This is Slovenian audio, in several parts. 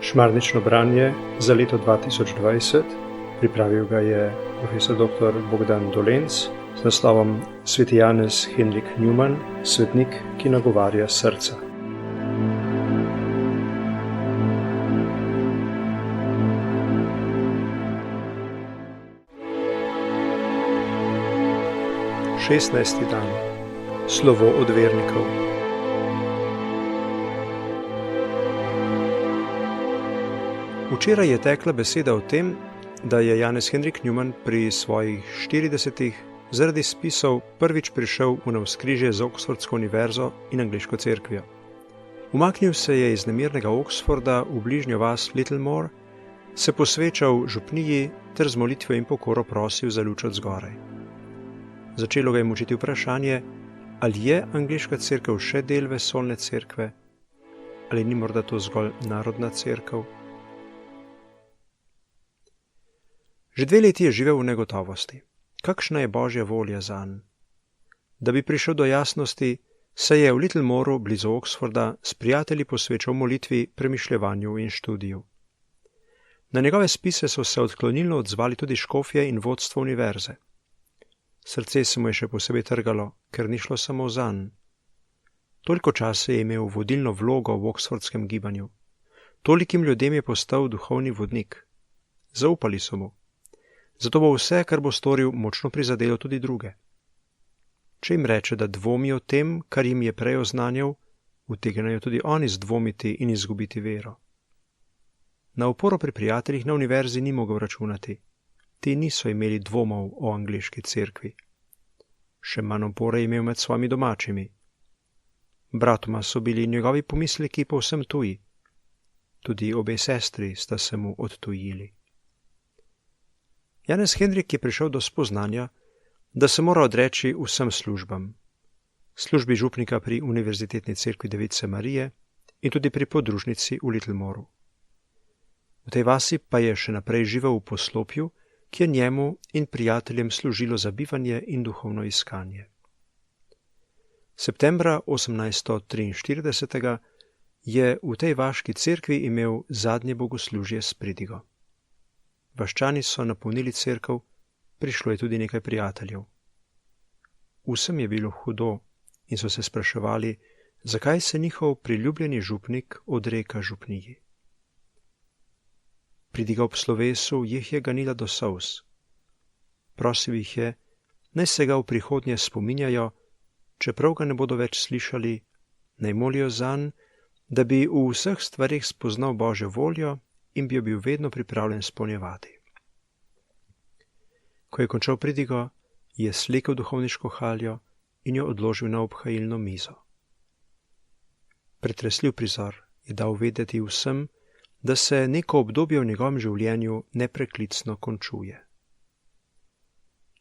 Šmarnično branje za leto 2020, pripravil ga je profesor dr. Bogdan Dolenc z naslovom Sveti Janez Henrik Newman, svetnik, ki nagovarja srca. Šestnajsti dan. Slovo od vernikov. Včeraj je tekla beseda o tem, da je Janez Henrik Newman pri svojih 40 zaradi spisov prvič prišel v navzkrižje z Oxfordsko univerzo in angleško cerkvijo. Umaknil se je iz nemirnega Oxforda v bližnjo vas Littlemore, se posvečal župniji ter z molitvijo in pokoro prosil za luč od zgoraj. Začelo ga je mučiti vprašanje, ali je angleška cerkev še del vesoljne cerkve, ali ni morda to zgolj narodna cerkev. Že 2 leti je živel v negotovosti. Kakšna je Božja volja zanj? Da bi prišel do jasnosti, se je v Littlemoru blizu Oxforda s prijatelji posvečal molitvi, premišljevanju in študiju. Na njegove spise so se odklonilno odzvali tudi škofje in vodstvo univerze. Srce se mu je še posebej trgalo, ker ni šlo samo zanj. Toliko časa je imel vodilno vlogo v oxfordskem gibanju. Tolikim ljudem je postal duhovni vodnik. Zaupali so mu. Zato bo vse, kar bo storil, močno prizadelo tudi druge. Če jim reče, da dvomi o tem, kar jim je prej oznanjal, utegnejo tudi oni zdvomiti in izgubiti vero. Na oporo pri prijateljih na univerzi ni mogel računati. Ti niso imeli dvomov o angleški cerkvi. Še manj opore je imel med svojimi domačimi. Bratoma so bili njegovi pomisleki povsem tuji. Tudi obe sestri sta se mu odtujili. Janez Henrik je prišel do spoznanja, da se mora odreči vsem službam. Službi župnika pri Univerzitetni cerkvi Device Marije in tudi pri podružnici v Littlemoru. V tej vasi pa je še naprej živel v poslopju, ki je njemu in prijateljem služilo za bivanje in duhovno iskanje. Septembra 1843 je v tej vaški cerkvi imel zadnje bogoslužje s pridigo. Vaščani so napolnili cerkev, prišlo je tudi nekaj prijateljev. Vsem je bilo hudo in so se spraševali, zakaj se njihov priljubljeni župnik odreka župniji. Pridiga ob slovesu jih je ganila do solz. Prosil jih je, naj se ga v prihodnje spominjajo, čeprav ga ne bodo več slišali, naj molijo zanj, da bi v vseh stvarih spoznal Božjo voljo in bi jo bil vedno pripravljen izpolnjevati. Ko je končal pridigo, je slekel duhovniško haljo in jo odložil na obhajilno mizo. Pretresljiv prizor je dal vedeti vsem, da se neko obdobje v njegovem življenju nepreklicno končuje.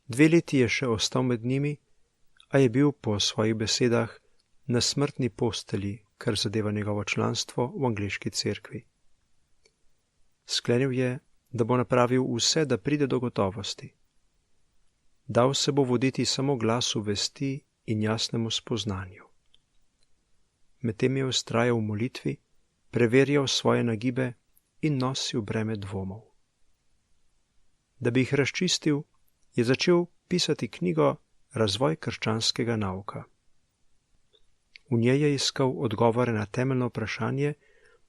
2 leti je še ostal med njimi, a je bil po svojih besedah na smrtni postelji, kar zadeva njegovo članstvo v angleški cerkvi. Sklenil je, da bo napravil vse, da pride do gotovosti. Dal se bo voditi samo glasu vesti in jasnemu spoznanju. Medtem je vztrajal v molitvi, preverjal svoje nagibe in nosil breme dvomov. Da bi jih razčistil, je začel pisati knjigo Razvoj krščanskega nauka. V njej je iskal odgovore na temeljno vprašanje,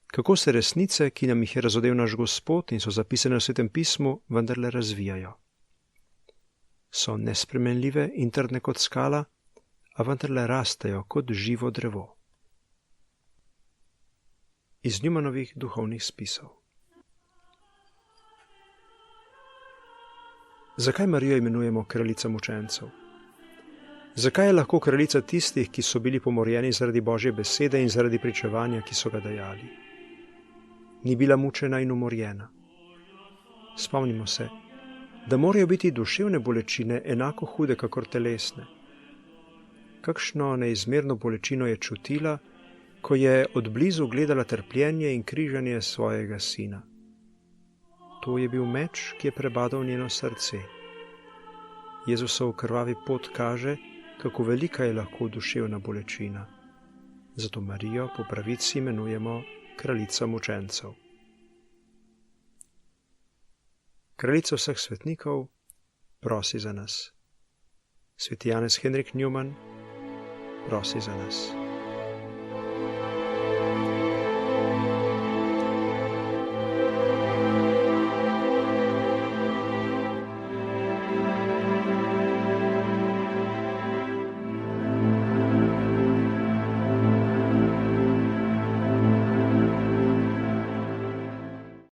kako se resnice, ki nam jih je razodel naš Gospod in so zapisane v Svetem pismu, vendarle razvijajo. So nespremenljive in trdne kot skala, a vendarle rastejo kot živo drevo. Iz Newmanovih duhovnih spisov. Zakaj Marijo imenujemo kraljica mučencev? Zakaj je lahko kraljica tistih, ki so bili pomorjeni zaradi Božje besede in zaradi pričevanja, ki so ga dajali? Ni bila mučena in umorjena. Spomnimo se, da morajo biti duševne bolečine enako hude kakor telesne. Kakšno neizmerno bolečino je čutila, ko je od blizu gledala trpljenje in križanje svojega sina. To je bil meč, ki je prebadal njeno srce. Jezusov krvavi pot kaže, kako velika je lahko duševna bolečina. Zato Marijo po pravici imenujemo kraljica mučencev. Kraljica vseh svetnikov, prosi za nas. Sveti Janez Henrik Newman, prosi za nas.